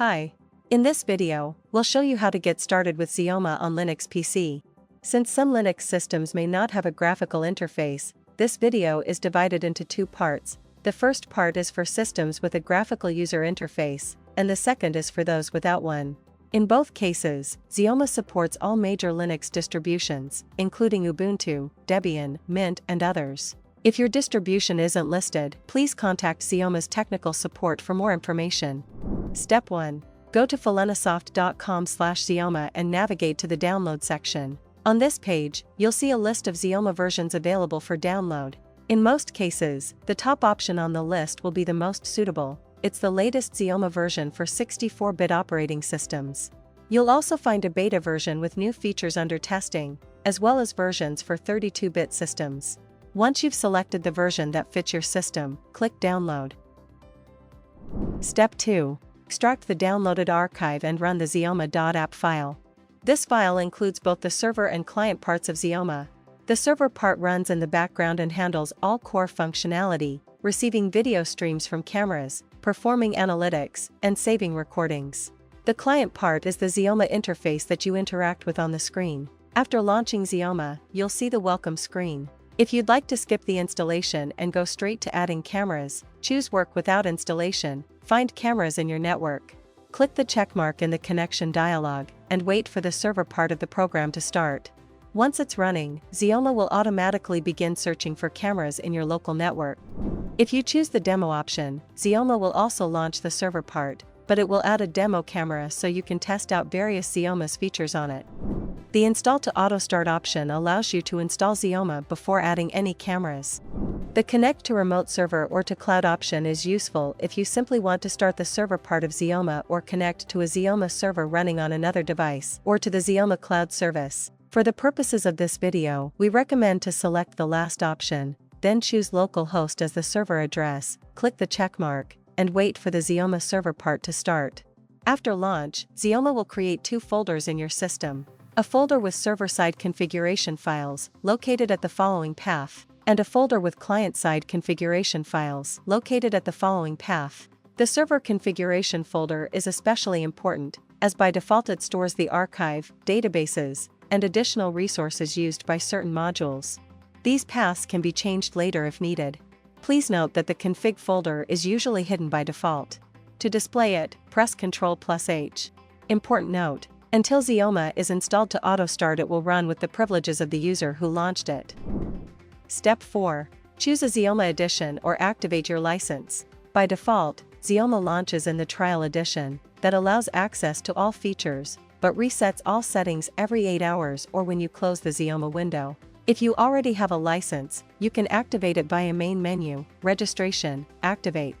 Hi. In this video, we'll show you how to get started with Xeoma on Linux PC. Since some Linux systems may not have a graphical interface, this video is divided into two parts. The first part is for systems with a graphical user interface, and the second is for those without one. In both cases, Xeoma supports all major Linux distributions, including Ubuntu, Debian, Mint, and others. If your distribution isn't listed, please contact Xeoma's technical support for more information. Step 1. Go to falenisoft.com/Xeoma and navigate to the download section. On this page, you'll see a list of Xeoma versions available for download. In most cases, the top option on the list will be the most suitable. It's the latest Xeoma version for 64-bit operating systems. You'll also find a beta version with new features under testing, as well as versions for 32-bit systems. Once you've selected the version that fits your system, click Download. Step 2. Extract the downloaded archive and run the Xeoma.app file. This file includes both the server and client parts of Xeoma. The server part runs in the background and handles all core functionality, receiving video streams from cameras, performing analytics, and saving recordings. The client part is the Xeoma interface that you interact with on the screen. After launching Xeoma, you'll see the welcome screen. If you'd like to skip the installation and go straight to adding cameras, choose Work without installation, find cameras in your network. Click the checkmark in the connection dialog, and wait for the server part of the program to start. Once it's running, Xeoma will automatically begin searching for cameras in your local network. If you choose the demo option, Xeoma will also launch the server part, but it will add a demo camera so you can test out various Xeoma's features on it. The Install to Auto Start option allows you to install Xeoma before adding any cameras. The Connect to Remote Server or to Cloud option is useful if you simply want to start the server part of Xeoma or connect to a Xeoma server running on another device or to the Xeoma Cloud service. For the purposes of this video, we recommend to select the last option, then choose localhost as the server address, click the checkmark, and wait for the Xeoma server part to start. After launch, Xeoma will create two folders in your system. A folder with server-side configuration files, located at the following path, and a folder with client-side configuration files, located at the following path. The server configuration folder is especially important, as by default it stores the archive, databases, and additional resources used by certain modules. These paths can be changed later if needed. Please note that the config folder is usually hidden by default. To display it, press Ctrl+H. Important note: until Xeoma is installed to auto-start, it will run with the privileges of the user who launched it. Step 4. Choose a Xeoma edition or activate your license. By default, Xeoma launches in the Trial Edition, that allows access to all features, but resets all settings every 8 hours or when you close the Xeoma window. If you already have a license, you can activate it via Main Menu, Registration, Activate.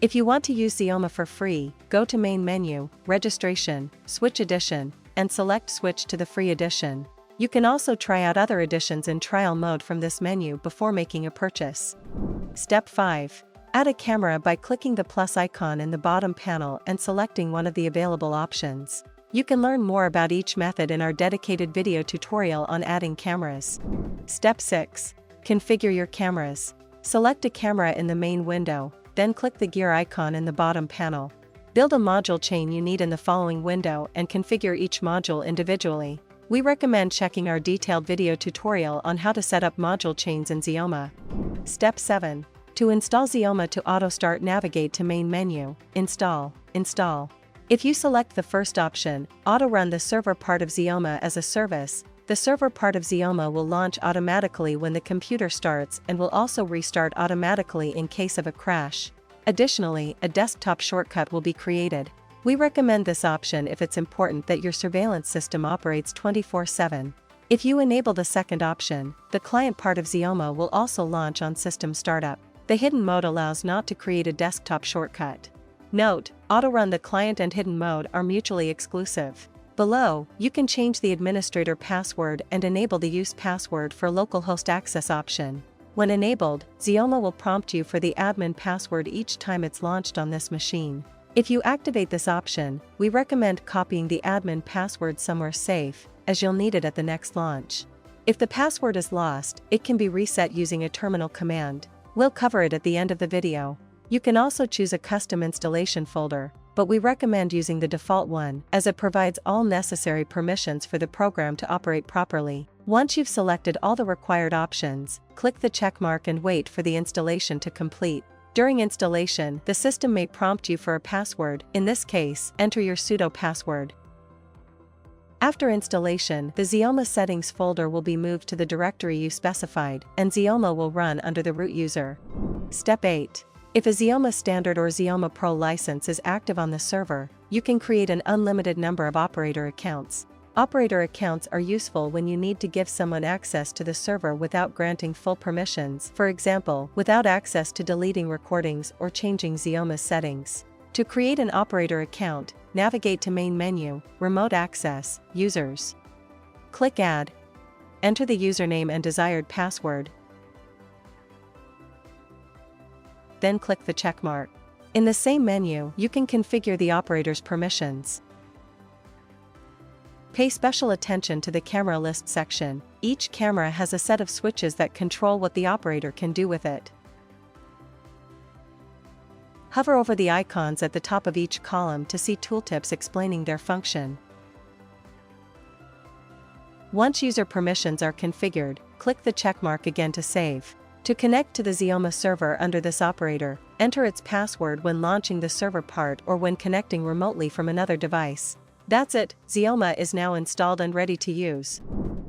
If you want to use Xeoma for free, go to Main Menu, Registration, Switch Edition, and select Switch to the free edition. You can also try out other editions in trial mode from this menu before making a purchase. Step 5. Add a camera by clicking the plus icon in the bottom panel and selecting one of the available options. You can learn more about each method in our dedicated video tutorial on adding cameras. Step 6. Configure your cameras. Select a camera in the main window, then click the gear icon in the bottom panel. Build a module chain you need in the following window and configure each module individually. We recommend checking our detailed video tutorial on how to set up module chains in Xeoma. Step 7. To install Xeoma to auto-start, navigate to Main Menu, Install, Install. If you select the first option, auto-run the server part of Xeoma as a service, the server part of Xeoma will launch automatically when the computer starts and will also restart automatically in case of a crash. Additionally, a desktop shortcut will be created. We recommend this option if it's important that your surveillance system operates 24/7. If you enable the second option, the client part of Xeoma will also launch on system startup. The hidden mode allows not to create a desktop shortcut. Note: auto-run the client and hidden mode are mutually exclusive. Below, you can change the administrator password and enable the use password for localhost access option. When enabled, Xeoma will prompt you for the admin password each time it's launched on this machine. If you activate this option, we recommend copying the admin password somewhere safe, as you'll need it at the next launch. If the password is lost, it can be reset using a terminal command. We'll cover it at the end of the video. You can also choose a custom installation folder, but we recommend using the default one as it provides all necessary permissions for the program to operate properly. Once you've selected all the required options, click the checkmark and wait for the installation to complete. During installation, the system may prompt you for a password. In this case, enter your sudo password. After installation, the Xeoma settings folder will be moved to the directory you specified, and Xeoma will run under the root user. Step 8. If a Xeoma Standard or Xeoma Pro license is active on the server, you can create an unlimited number of operator accounts. Operator accounts are useful when you need to give someone access to the server without granting full permissions, for example, without access to deleting recordings or changing Xeoma's settings. To create an operator account, navigate to Main menu, Remote Access, Users. Click Add. Enter the username and desired password. Then click the checkmark. In the same menu, you can configure the operator's permissions. Pay special attention to the camera list section. Each camera has a set of switches that control what the operator can do with it. Hover over the icons at the top of each column to see tooltips explaining their function. Once user permissions are configured, click the checkmark again to save. To connect to the Xeoma server under this operator, enter its password when launching the server part or when connecting remotely from another device. That's it, Xeoma is now installed and ready to use.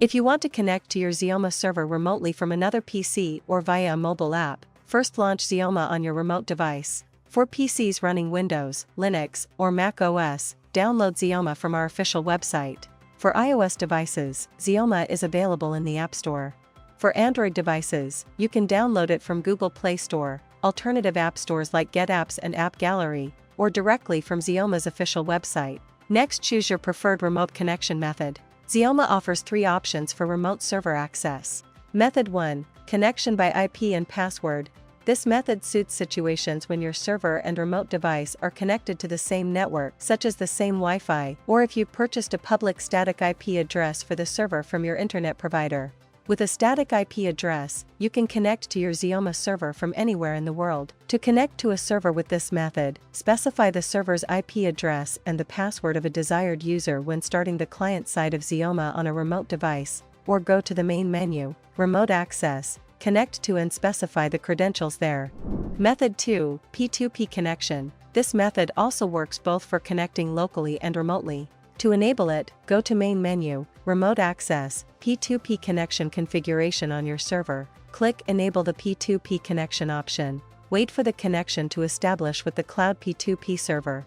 If you want to connect to your Xeoma server remotely from another PC or via a mobile app, first launch Xeoma on your remote device. For PCs running Windows, Linux, or Mac OS, download Xeoma from our official website. For iOS devices, Xeoma is available in the App Store. For Android devices, you can download it from Google Play Store, alternative app stores like GetApps and App Gallery, or directly from Xeoma's official website. Next, choose your preferred remote connection method. Xeoma offers 3 options for remote server access. Method 1. Connection by IP and password. This method suits situations when your server and remote device are connected to the same network, such as the same Wi-Fi, or if you purchased a public static IP address for the server from your internet provider. With a static IP address, you can connect to your Xeoma server from anywhere in the world. To connect to a server with this method, specify the server's IP address and the password of a desired user when starting the client side of Xeoma on a remote device, or go to the main menu, Remote Access, connect to and specify the credentials there. Method 2, P2P connection. This method also works both for connecting locally and remotely. To enable it, go to Main menu, Remote Access, P2P connection configuration on your server. Click Enable the P2P connection option. Wait for the connection to establish with the cloud P2P server.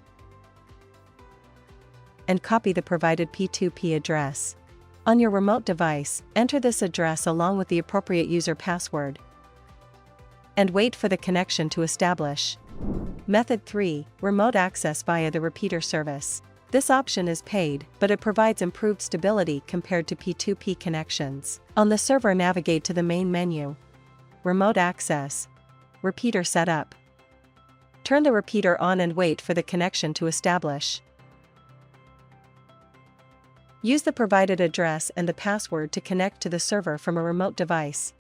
And copy the provided P2P address. On your remote device, enter this address along with the appropriate user password. And wait for the connection to establish. Method 3, Remote Access via the repeater service. This option is paid, but it provides improved stability compared to P2P connections. On the server, navigate to the main menu. Remote Access. Repeater Setup. Turn the repeater on and wait for the connection to establish. Use the provided address and the password to connect to the server from a remote device.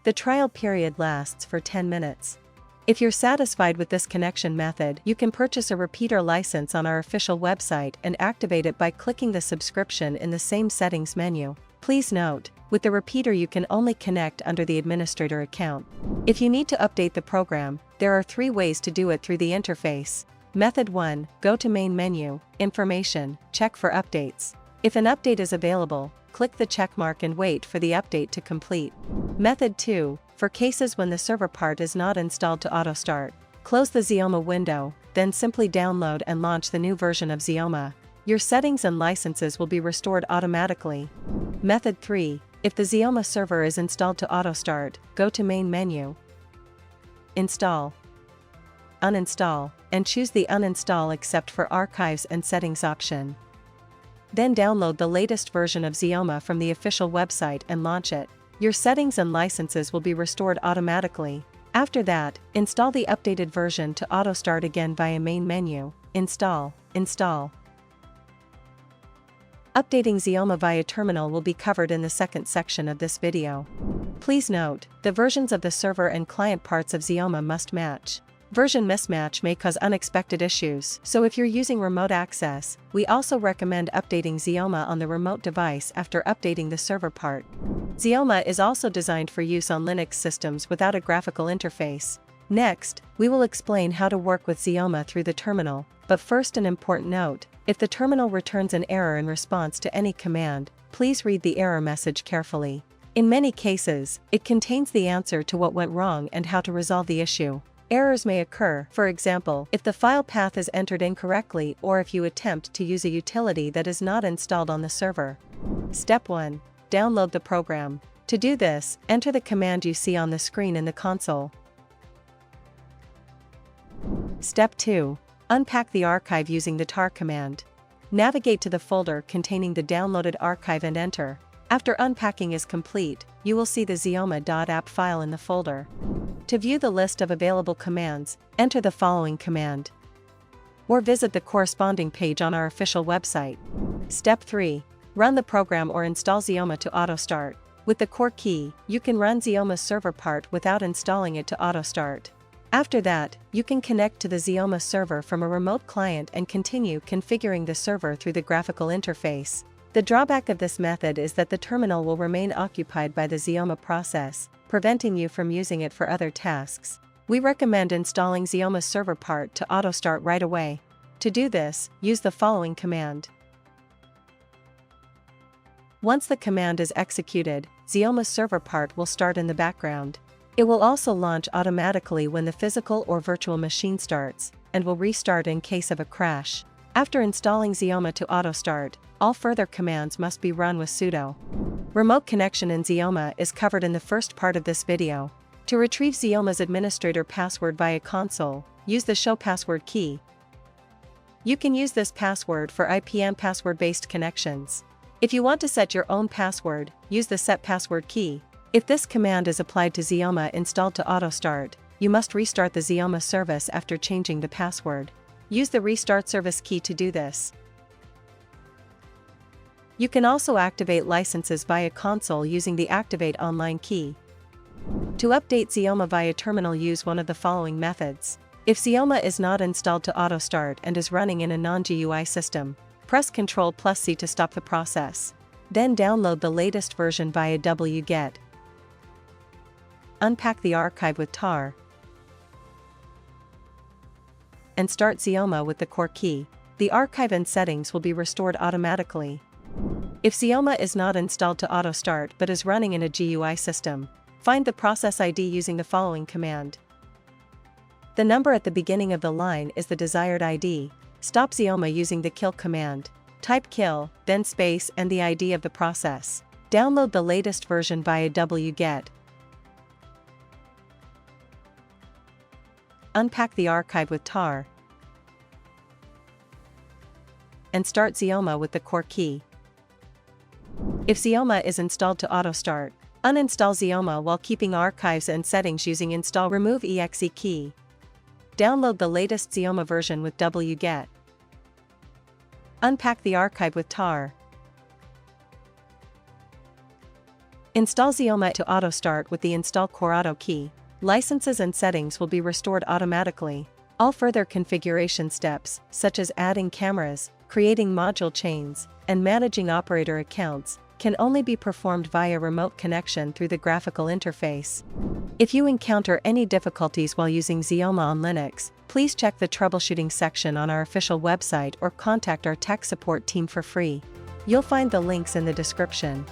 The trial period lasts for 10 minutes. If you're satisfied with this connection method, you can purchase a repeater license on our official website and activate it by clicking the subscription in the same settings menu. Please note, with the repeater you can only connect under the administrator account. If you need to update the program, there are 3 ways to do it through the interface. Method 1, go to Main menu, Information, check for updates. If an update is available, click the checkmark and wait for the update to complete. Method 2, for cases when the server part is not installed to auto-start, close the Xeoma window, then simply download and launch the new version of Xeoma. Your settings and licenses will be restored automatically. Method 3, if the Xeoma server is installed to auto-start, go to Main menu, Install, Uninstall, and choose the Uninstall except for Archives and Settings option. Then download the latest version of Xeoma from the official website and launch it. Your settings and licenses will be restored automatically. After that, install the updated version to auto-start again via Main menu, Install. Updating Xeoma via terminal will be covered in the second section of this video. Please note, the versions of the server and client parts of Xeoma must match. Version mismatch may cause unexpected issues, so if you're using remote access, we also recommend updating Xeoma on the remote device after updating the server part. Xeoma is also designed for use on Linux systems without a graphical interface. Next, we will explain how to work with Xeoma through the terminal, but first an important note: if the terminal returns an error in response to any command, please read the error message carefully. In many cases, it contains the answer to what went wrong and how to resolve the issue. Errors may occur, for example, if the file path is entered incorrectly or if you attempt to use a utility that is not installed on the server. Step 1. Download the program. To do this, enter the command you see on the screen in the console. Step 2. Unpack the archive using the tar command. Navigate to the folder containing the downloaded archive and enter. After unpacking is complete, you will see the xeoma.app file in the folder. To view the list of available commands, enter the following command. Or visit the corresponding page on our official website. Step 3. Run the program or install Xeoma to auto-start. With the core key, you can run Xeoma's server part without installing it to auto-start. After that, you can connect to the Xeoma server from a remote client and continue configuring the server through the graphical interface. The drawback of this method is that the terminal will remain occupied by the Xeoma process, preventing you from using it for other tasks. We recommend installing Xeoma's server part to auto-start right away. To do this, use the following command. Once the command is executed, Xeoma's server part will start in the background. It will also launch automatically when the physical or virtual machine starts, and will restart in case of a crash. After installing Xeoma to auto-start, all further commands must be run with sudo. Remote connection in Xeoma is covered in the first part of this video. To retrieve Xeoma's administrator password via console, use the show password key. You can use this password for IPM password-based connections. If you want to set your own password, use the set password key. If this command is applied to Xeoma installed to auto-start, you must restart the Xeoma service after changing the password. Use the restart service key to do this. You can also activate licenses via console using the Activate Online key. To update Xeoma via terminal, use one of the following methods. If Xeoma is not installed to auto-start and is running in a non-GUI system, press Ctrl+C to stop the process. Then download the latest version via wget. Unpack the archive with tar. And start Xeoma with the core key. The archive and settings will be restored automatically. If Xeoma is not installed to auto-start but is running in a GUI system, find the process ID using the following command. The number at the beginning of the line is the desired ID. Stop Xeoma using the kill command. Type kill, then space and the ID of the process. Download the latest version via wget. Unpack the archive with tar. And start Xeoma with the core key. If Xeoma is installed to auto-start, uninstall Xeoma while keeping archives and settings using install remove exe key. Download the latest Xeoma version with wget. Unpack the archive with tar. Install Xeoma to auto-start with the install core auto key. Licenses and settings will be restored automatically. All further configuration steps, such as adding cameras, creating module chains, and managing operator accounts, can only be performed via remote connection through the graphical interface. If you encounter any difficulties while using Xeoma on Linux, please check the troubleshooting section on our official website or contact our tech support team for free. You'll find the links in the description.